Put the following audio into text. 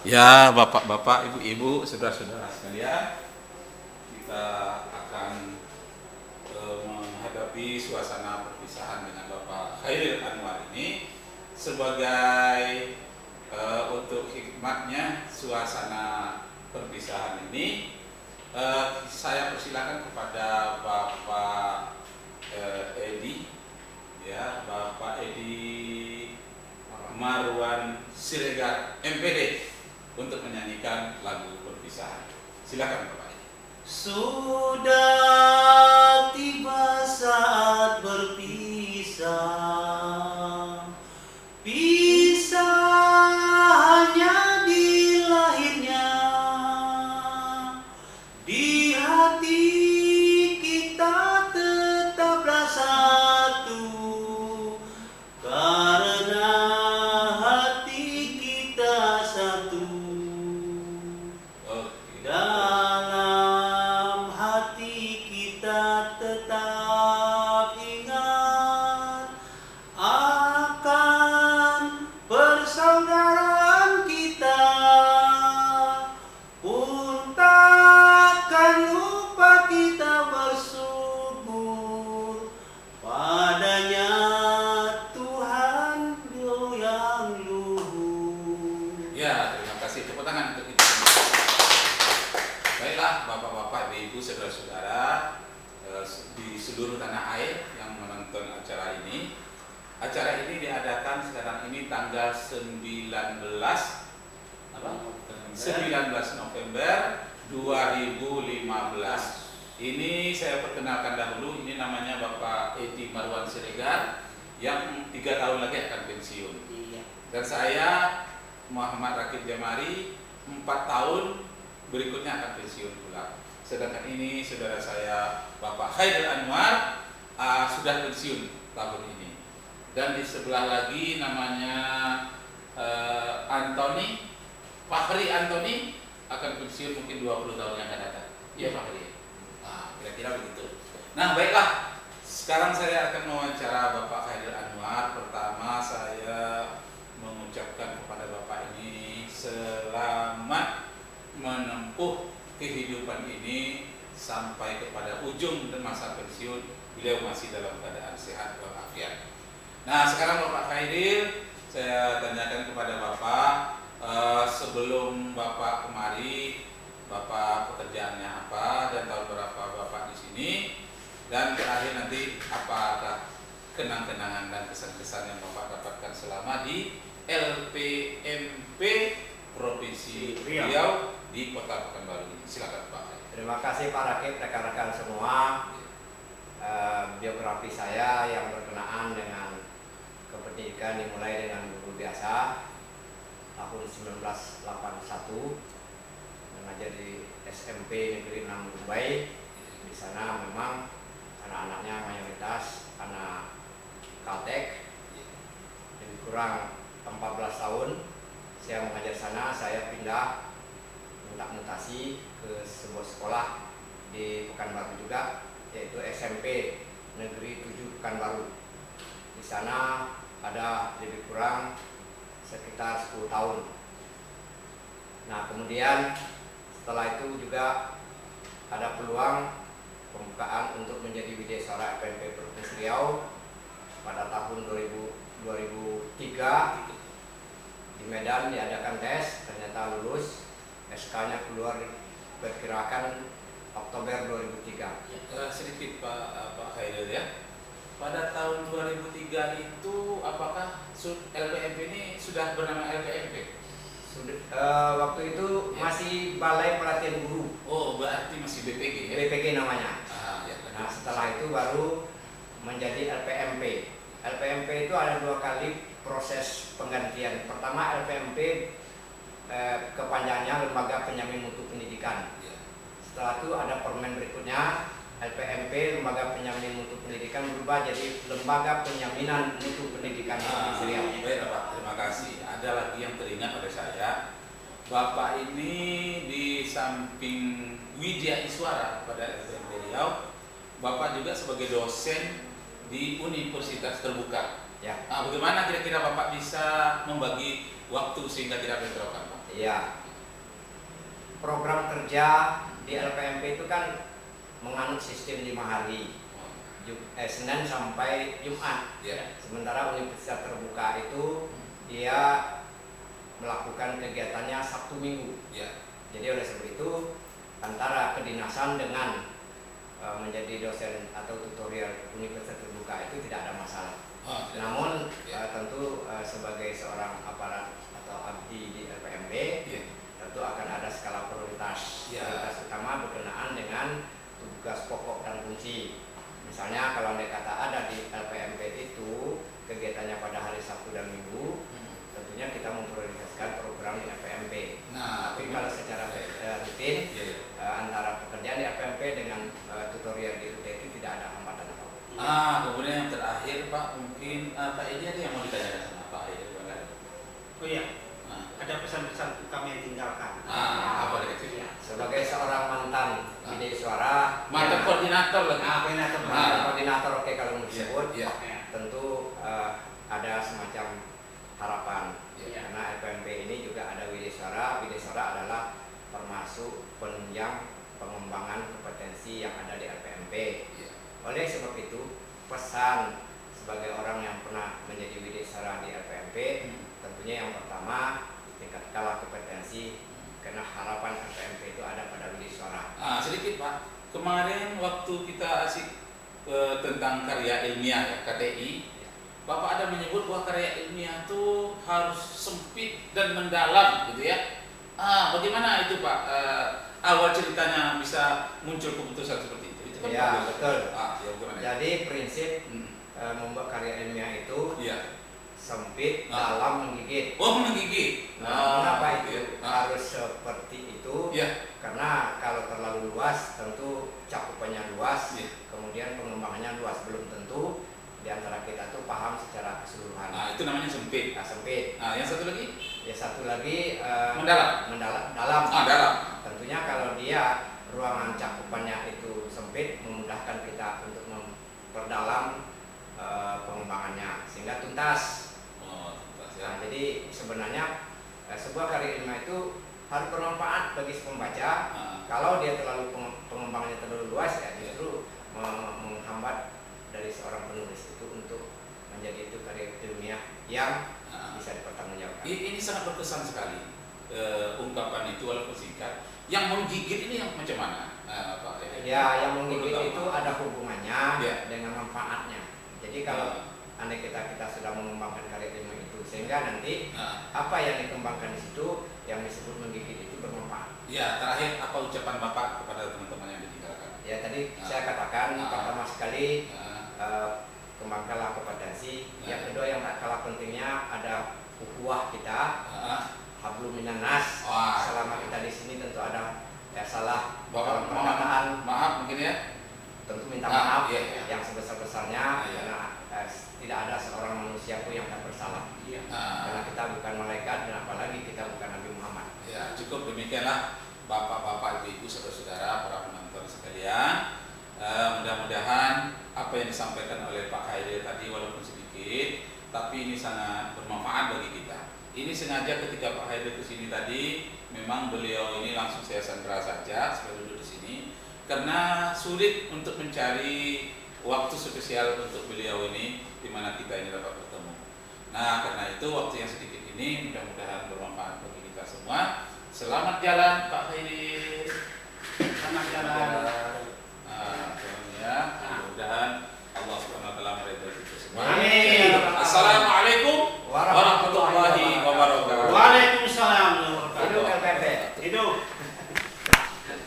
Ya, bapak-bapak, ibu-ibu, saudara-saudara sekalian, kita akan menghadapi suasana perpisahan dengan Bapak Khairil Anwar ini sebagai untuk hikmatnya suasana perpisahan ini. Saya persilakan kepada Bapak Edi, ya, Bapak Edi Marwan Siregar, MPD, untuk menyanyikan lagu perpisahan. Silakan Bapak. Sudah tiba saat berpisah, pisah hanya di lahirnya, di hati kita tetaplah satu, karena hati kita satu. Dalam hati kita tetap ingat akan persaudaraan kita, pun takkan lupa kita bersyukur padanya Tuhan yang luhur. Ya, terima kasih. Tepuk tangan untuk itu. Baiklah, bapak-bapak, ibu, saudara-saudara di seluruh tanah air yang menonton acara ini. Acara ini diadakan sekarang ini tanggal 19 November 2015. Ini saya perkenalkan dahulu, ini namanya Bapak Edi Marwan Siregar yang 3 tahun lagi akan pensiun. Dan saya Muhammad Rakib Jamari 4 tahun berikutnya akan pensiun pula. Sedangkan ini saudara saya Bapak Khairil Anwar sudah pensiun tahun ini. Dan di sebelah lagi namanya Antoni, Fahri Antoni, akan pensiun mungkin 20 tahun yang akan datang. Iya Fahri. Kira-kira begitu. Nah, baiklah. Sekarang saya akan mewawancara Bapak Khairil Anwar. Pertama saya mengucapkan kepada Bapak ini selamat menempuh kehidupan ini sampai kepada ujung dan masa pensiun. Beliau masih dalam keadaan sehat walafiat. Nah, sekarang Bapak Khairil, saya tanyakan kepada Bapak, sebelum Bapak kemari, Bapak pekerjaannya apa dan tahun berapa Bapak di sini, dan terakhir nanti apakah kenang-kenangan dan kesan-kesan yang Bapak dapatkan selama di LPMP Provinsi Riau di Kota Pekanbaru ini. Silakan Pak. Terima kasih Pak Rakib, rekan-rekan semua. Biografi saya yang berkenaan dengan kependidikan dimulai dengan guru biasa tahun 1981, mengajar di SMP Negeri 6 Dubai. Di sana memang anak-anaknya mayoritas anak Kaltek. Lebih kurang 14 tahun saya mengajar sana. Saya pindah minta mutasi ke sebuah sekolah di Pekanbaru juga, yaitu SMP Negeri 7 Pekanbaru. Di sana ada lebih kurang sekitar 10 tahun. Nah, kemudian setelah itu juga ada peluang pembukaan untuk menjadi Widyaswara LPMP Provinsi Riau pada tahun 2003. Di Medan diadakan tes, ternyata lulus, SK-nya keluar diperkirakan Oktober 2003. Sedikit Pak Khairil ya. Pada tahun 2003 itu apakah LPMP ini sudah bernama LPMP? Waktu itu masih Balai Pelatihan Guru. Oh, berarti masih BPG ya? BPG namanya. Ya, Nah, setelah itu baru menjadi LPMP. LPMP itu ada 2 kali proses penggantian. Pertama, LPMP kepanjangannya Lembaga Penjamin Mutu Pendidikan. Setelah itu ada permen berikutnya, LPMP Lembaga Penjamin Mutu Pendidikan berubah jadi Lembaga Penjaminan Mutu Pendidikan Provinsi Riau. Baik Pak, terima kasih. Ada lagi yang teringat oleh saya, Bapak ini di samping Widya Iswara pada LPMP Riau, Bapak juga sebagai dosen di Universitas Terbuka. Ya. Bagaimana kira-kira Bapak bisa membagi waktu sehingga tidak bentrokan, Pak. Iya. Program kerja di LPMP itu kan menganut sistem 5 hari. Senin sampai Jumat. Ya. Sementara universitas terbuka itu dia melakukan kegiatannya Sabtu Minggu. Ya. Jadi oleh sebab itu antara kedinasan dengan menjadi dosen atau tutorial universitas terbuka itu tidak ada masalah. Namun tentu sebagai seorang aparat atau abdi di LPMP tentu akan ada skala prioritas. Prioritas utama berkenaan dengan tugas pokok dan fungsi. Misalnya kalau Anda kata ada di LPMP itu kegiatannya pada hari Sabtu dan Minggu, tentunya kita memprioritaskan program di LPMP. Tapi kalau secara rutin antara pekerjaan di LPMP dengan tutorial di UTT tidak ada hambatan apapun. Kemudian yang terakhir Pak, mungkin Pak Edi ada yang mau ditanyakan sama Pak Edi? Oh iya, ada pesan-pesan kami yang tinggalkan. Apa itu? Sebagai seorang mantan Bidai Suara, mantan koordinator lagi. Koordinator oke kalau mau disebut, tentu ada semacam harapan. Karena LPMP ini juga ada Bidai Suara. Bidai Suara adalah termasuk penunjang pengembangan kompetensi yang ada di LPMP. Oleh sebab itu, pesan sebagai orang yang pernah menjadi Bidai Suara di LPMP, tentunya yang pertama tingkatkanlah kompetensi. Karena harapan LPMP itu ada pada Bidai Suara. Sedikit Pak, kemarin waktu kita asik tentang karya ilmiah ya, KTI, Bapak ada menyebut bahwa karya ilmiah itu harus sempit dan mendalam gitu ya. Bagaimana itu Pak, awal ceritanya bisa muncul keputusan seperti itu? Itu kan ya betul. Jadi prinsip membuat karya ilmiah itu sempit, dalam, menggigit. Menggigit. Kenapa itu harus seperti itu? Karena kalau terlalu luas, tentu cakupannya luas, kemudian pengembangannya luas, belum tentu di antara kita tuh paham secara keseluruhan. Itu namanya sempit. Sempit. Yang satu lagi? Yang satu lagi mendalam. Dalam. Dalam. Tentunya kalau dia ruangan cakupannya itu sempit, memudahkan kita untuk memperdalam pengembangannya sehingga tuntas. Jadi sebenarnya sebuah karya ilmiah itu harus bermanfaat bagi si pembaca. Kalau dia terlalu pengembangannya terlalu luas, ya justru menghambat dari seorang penulis itu untuk menjadi itu karya ilmiah yang bisa dipertanggungjawabkan. Ini sangat berkesan sekali ungkapan itu walaupun singkat. Yang menggigit ini yang macam mana, Pak? Yang menggigit itu ada hubungannya dengan manfaatnya. Jadi kalau andai kita sudah mengembangkan karya ilmiah itu, sehingga nanti apa yang dikembangkan di situ yang disebut menggigit itu bermanfaat. Terakhir apa ucapan Bapak kepada teman-teman yang ditinggalkan? Tadi saya katakan pertama sekali kembangkanlah kompetensi. Yang kedua yang tak kalah pentingnya ada ukhuwah kita, hablum minan nas. Selama kita di sini tentu ada salah dalam perkataan. Maaf mungkin ya. Tentu minta maaf yang sebesar-besarnya karena tidak ada seorang manusia pun yang tak bersalah. Karena kita bukan malaikat dan apalagi kita bukan Nabi Muhammad. Cukup demikianlah Bapak-bapak, Ibu-ibu, saudara-saudara, para penonton sekalian. Mudah-mudahan apa yang disampaikan oleh Pak Khairil tadi walaupun sedikit, tapi ini sangat bermanfaat bagi kita. Ini sengaja ketika Pak Khairil kesini tadi, memang beliau ini langsung saya sandra saja supaya duduk di sini, karena sulit untuk mencari waktu spesial untuk beliau ini, di mana kita ini dapat bertemu. Nah, karena itu waktu yang sedikit ini mudah-mudahan bermanfaat bagi kita semua. Selamat jalan Pak Khairil. Selamat jalan. Mudah-mudahan Allah Subhanahu wa taala meridhai kita semua. Amin. Assalamualaikum warahmatullahi wabarakatuh.